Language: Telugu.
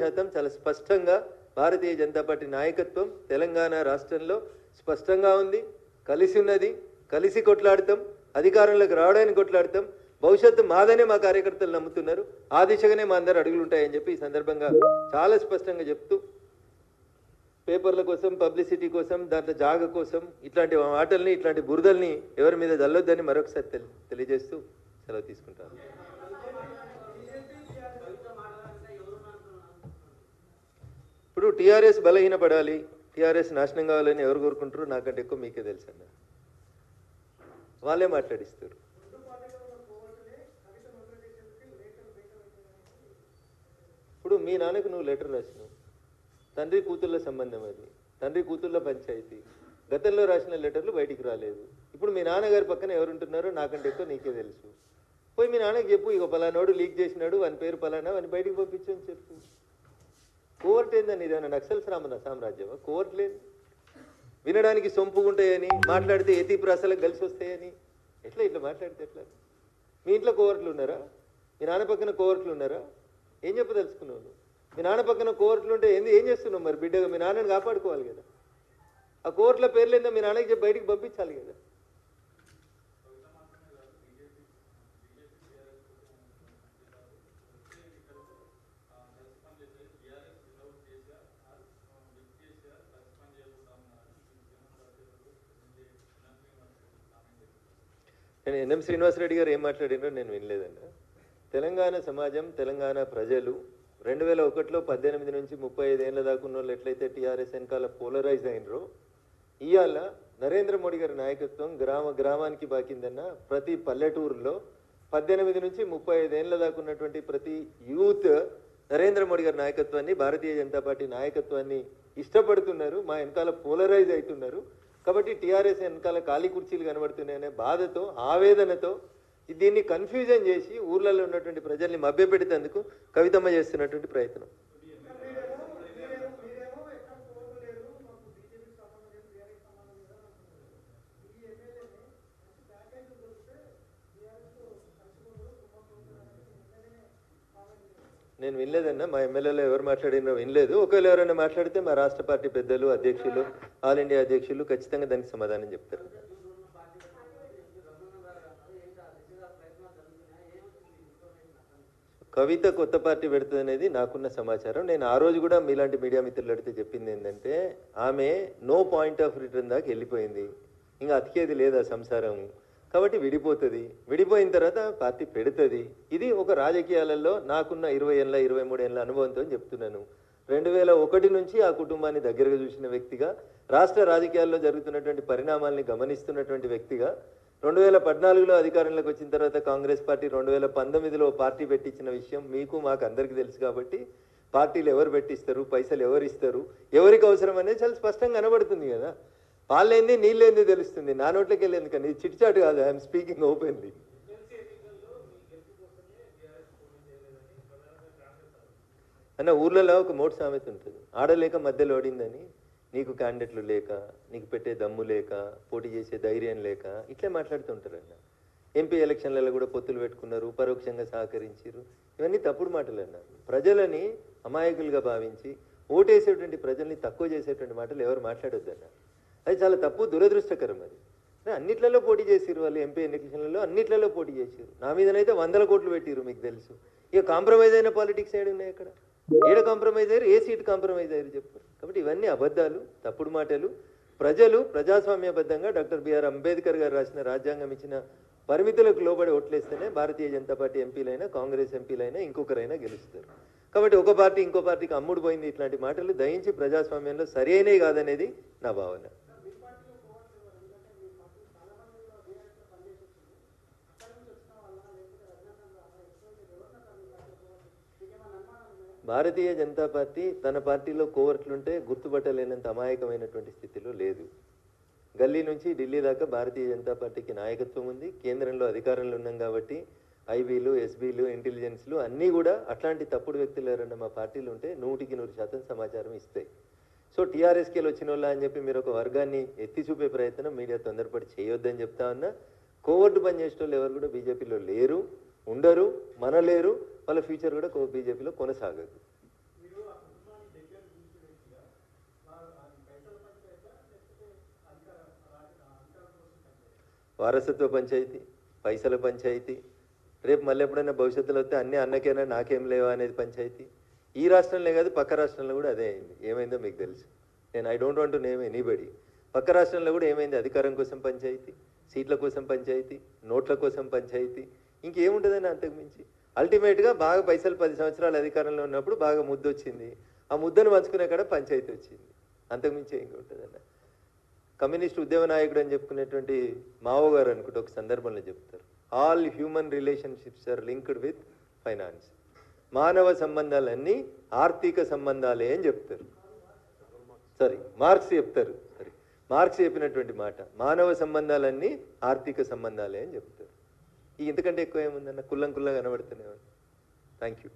శాతం చాలా స్పష్టంగా భారతీయ జనతా పార్టీ నాయకత్వం తెలంగాణ రాష్ట్రంలో స్పష్టంగా ఉంది. కలిసి ఉన్నది, కలిసి కొట్లాడతాం, అధికారంలోకి రావడానికి కొట్లాడతాం, భవిష్యత్తు మాదనే మా కార్యకర్తలు నమ్ముతున్నారు. ఆ దిశగానే మా అందరు అడుగులు ఉంటాయని చెప్పి ఈ సందర్భంగా చాలా స్పష్టంగా చెప్తూ, పేపర్ల కోసం, పబ్లిసిటీ కోసం, దాంట్లో జాగ కోసం ఇట్లాంటి మాటల్ని, ఇట్లాంటి బురదల్ని ఎవరి మీద జల్లొద్దని మరొకసారి తెలియజేస్తూ సెలవు తీసుకుంటాను. ఇప్పుడు టీఆర్ఎస్ బలహీనపడాలి, టీఆర్ఎస్ నాశనం కావాలని ఎవరు కోరుకుంటారో నాకంటే ఎక్కువ మీకే తెలుసు అన్న. వాళ్ళే మాట్లాడిస్తారు. ఇప్పుడు మీ నాన్నకు నువ్వు లెటర్ రాసినావు, తండ్రి కూతుళ్ళ సంబంధం అది, తండ్రి కూతుళ్ళ పంచాయతీ. గతంలో రాసిన లెటర్లు బయటికి రాలేదు. ఇప్పుడు మీ నాన్నగారి పక్కన ఎవరుంటున్నారో నాకంటే ఎక్కువ నీకే తెలుసు. పోయి మీ నాన్నకి చెప్పు, ఇక పలానోడు లీక్ చేసినాడు, వాని పేరు పలానా, వాని బయటికి పంపించని చెప్పు. కోవర్ట్ ఏందని, ఇదేమన్నా నక్సల్ సామ్రాజ్యమా? కోవర్ట్ లేదు. వినడానికి సొంపుగా ఉంటాయని, మాట్లాడితే ఎతి ప్రాసలకు కలిసి వస్తాయని ఇట్లా మాట్లాడితే ఎట్లా? మీ ఇంట్లో కోవర్ట్లు ఉన్నారా? మీ నాన్న పక్కన కోవర్ట్లు ఉన్నారా? ఏం చెప్పదలుచుకున్నావు? మీ నాన్న పక్కన కోవర్ట్లు ఉంటే ఏం చేస్తున్నావు మరి? బిడ్డగా మీ నాన్నని కాపాడుకోవాలి కదా. ఆ కోవర్ట్ల పేర్లు ఏందో మీ నాన్నకి చెప్పి బయటికి పంపించాలి కదా. నేను ఎన్ఎం శ్రీనివాసరెడ్డి గారు ఏం మాట్లాడినో నేను వినలేదన్న. తెలంగాణ సమాజం, తెలంగాణ ప్రజలు 2001లో 18 నుంచి 35 ఏళ్ళ దాకా ఉన్న వాళ్ళు ఎట్లయితే టీఆర్ఎస్ వెనకాల పోలరైజ్ అయినరో, ఇవాళ నరేంద్ర మోడీ గారి నాయకత్వం గ్రామానికి బాకిందన్న. ప్రతి పల్లెటూరులో 18 నుంచి 35 ఏళ్ళ దాకా ఉన్నటువంటి ప్రతి యూత్ నరేంద్ర మోడీ గారి నాయకత్వాన్ని, భారతీయ జనతా పార్టీ నాయకత్వాన్ని ఇష్టపడుతున్నారు. మా వెనకాల పోలరైజ్ అవుతున్నారు. కాబట్టి టీఆర్ఎస్ వెనకాల ఖాళీ కుర్చీలు కనబడుతున్నాయనే బాధతో, ఆవేదనతో దీన్ని కన్ఫ్యూజన్ చేసి ఊర్లలో ఉన్నటువంటి ప్రజల్ని మభ్యపెట్టేందుకు కవితమ్మ చేస్తున్నటువంటి ప్రయత్నం. నేను వినలేదన్నా, మా ఎమ్మెల్యేలో ఎవరు మాట్లాడినో వినలేదు. ఒకవేళ ఎవరైనా మాట్లాడితే మా రాష్ట్ర పార్టీ పెద్దలు, అధ్యక్షులు, ఆల్ ఇండియా అధ్యక్షులు ఖచ్చితంగా దానికి సమాధానం చెప్తారు. కవిత కొత్త పార్టీ పెడుతుంది అనేది నాకున్న సమాచారం. నేను ఆ రోజు కూడా మీలాంటి మీడియా మిత్రులు అడిగితే చెప్పింది ఏంటంటే, ఆమె నో పాయింట్ ఆఫ్ రిటర్న్ దాకా వెళ్ళిపోయింది, ఇంకా అతికేది లేదా సంసారం, కాబట్టి విడిపోతుంది. విడిపోయిన తర్వాత పార్టీ పెడుతుంది. ఇది ఒక రాజకీయాలలో నాకున్న 20 ఏళ్ళ 23 ఏళ్ళ అనుభవంతో చెప్తున్నాను. 2001 నుంచి ఆ కుటుంబాన్ని దగ్గరగా చూసిన వ్యక్తిగా, రాష్ట్ర రాజకీయాల్లో జరుగుతున్నటువంటి పరిణామాల్ని గమనిస్తున్నటువంటి వ్యక్తిగా, 2014లో అధికారంలోకి వచ్చిన తర్వాత కాంగ్రెస్ పార్టీ 2019లో పార్టీ పెట్టించిన విషయం మీకు మాకు అందరికీ తెలుసు. కాబట్టి పార్టీలు ఎవరు పెట్టిస్తారు, పైసలు ఎవరు ఇస్తారు, ఎవరికి అవసరం అనేది చాలా స్పష్టంగా కనబడుతుంది కదా. పాలేంది నీళ్ళేంది తెలుస్తుంది. నా నోట్లోకి వెళ్ళి ఎందుకని, ఇది చిట్చాటు కాదు. I'm speaking openly. అన్న, ఊర్లలో ఒక మోటు సామెత ఉంటుంది, ఆడలేక మధ్యలో ఓడిందని. నీకు క్యాండిడేట్లు లేక, నీకు పెట్టే దమ్ము లేక, పోటీ చేసే ధైర్యం లేక ఇట్లే మాట్లాడుతుంటారన్న. ఎంపీ ఎలక్షన్లలో కూడా పొత్తులు పెట్టుకున్నారు, పరోక్షంగా సహకరించారు. ఇవన్నీ తప్పుడు మాటలు అన్న. ప్రజలని అమాయకులుగా భావించి ఓటేసేటువంటి ప్రజల్ని తక్కువ చేసేటువంటి మాటలు ఎవరు మాట్లాడొద్దన్న. అది చాలా తప్పు, దురదృష్టకరం. అది అన్నిట్లలో పోటీ చేసిరు వాళ్ళు. ఎంపీ ఎలక్షన్లలో అన్నిట్లలో పోటీ చేసారు. నా మీదనైతే 100 కోట్లు పెట్టిరు, మీకు తెలుసు. ఇక కాంప్రమైజ్ అయిన పాలిటిక్స్ ఏడు ఉన్నాయి అక్కడ? ఏడ కాంప్రమైజ్ అయ్యారు? ఏ సీట్ కాంప్రమైజ్ అయ్యారు చెప్పారు? కాబట్టి ఇవన్నీ అబద్ధాలు, తప్పుడు మాటలు. ప్రజలు ప్రజాస్వామ్యబద్ధంగా డాక్టర్ బిఆర్ అంబేద్కర్ గారు రాసిన రాజ్యాంగం ఇచ్చిన పరిమితులకు లోబడి ఓట్లేస్తేనే భారతీయ జనతా పార్టీ ఎంపీలైనా, కాంగ్రెస్ ఎంపీలైనా, ఇంకొకరైనా గెలుస్తారు. కాబట్టి ఒక పార్టీ ఇంకో పార్టీకి అమ్ముడు పోయింది ఇట్లాంటి మాటలు దయించి ప్రజాస్వామ్యంలో సరి అయినవి కాదనేది నా భావన. భారతీయ జనతా పార్టీ తన పార్టీలో కోవర్ట్లుంటే గుర్తుపట్టలేనంత అమాయకమైనటువంటి స్థితిలో లేదు. గల్లీ నుంచి ఢిల్లీ దాకా భారతీయ జనతా పార్టీకి నాయకత్వం ఉంది. కేంద్రంలో అధికారంలో ఉన్నాం కాబట్టి ఐబీలు, ఎస్బీలు, ఇంటెలిజెన్స్లు అన్నీ కూడా అట్లాంటి తప్పుడు వ్యక్తులు ఎవరన్నా మా పార్టీలు ఉంటే 100% సమాచారం ఇస్తాయి. సో టీఆర్ఎస్కేలు వచ్చిన వాళ్ళ అని చెప్పి మీరు ఒక వర్గాన్ని ఎత్తి చూపే ప్రయత్నం మీడియా తొందరపడి చేయొద్దని చెప్తా ఉన్నా. కోవర్టు పని చేసే వాళ్ళు ఎవరు కూడా బీజేపీలో లేరు, ఉండరు, మనలేరు. వాళ్ళ ఫ్యూచర్ కూడా బీజేపీలో కొనసాగదు. వారసత్వ పంచాయతీ, పైసల పంచాయతీ, రేపు మళ్ళీ ఎప్పుడైనా భవిష్యత్తులో వస్తే అన్నీ అన్నకేనా నాకేం లేవా అనేది పంచాయతీ. ఈ రాష్ట్రంలో కాదు పక్క రాష్ట్రంలో కూడా అదే అయింది. ఏమైందో మీకు తెలుసు. నేను I don't want to name anybody. పక్క రాష్ట్రంలో కూడా ఏమైంది? అధికారం కోసం పంచాయతీ, సీట్ల కోసం పంచాయతీ, నోట్ల కోసం పంచాయతీ, ఇంకేముంటుందని అంతకుమించి. అల్టిమేట్గా బాగా పైసలు 10 సంవత్సరాలు అధికారంలో ఉన్నప్పుడు బాగా ముద్దు వచ్చింది. ఆ ముద్దను పంచుకునే కాడ పంచాయతీ వచ్చింది. అంతకుమించి ఏం ఉంటుందన్న. కమ్యూనిస్ట్ ఉద్యమ నాయకుడు అని చెప్పుకునేటువంటి మావో గారు అనుకుంటే ఒక సందర్భంలో చెప్తారు, all human relationships are linked with finance. మానవ సంబంధాలన్నీ ఆర్థిక సంబంధాలే అని చెప్తారు. మార్క్స్ చెప్తారు. మార్క్స్ చెప్పినటువంటి మాట, మానవ సంబంధాలన్నీ ఆర్థిక సంబంధాలే అని చెప్తారు. ఇంతకంటే ఎక్కువ ఏముందన్న? కుల్లం కనబడుతూనే ఉంది. Thank you.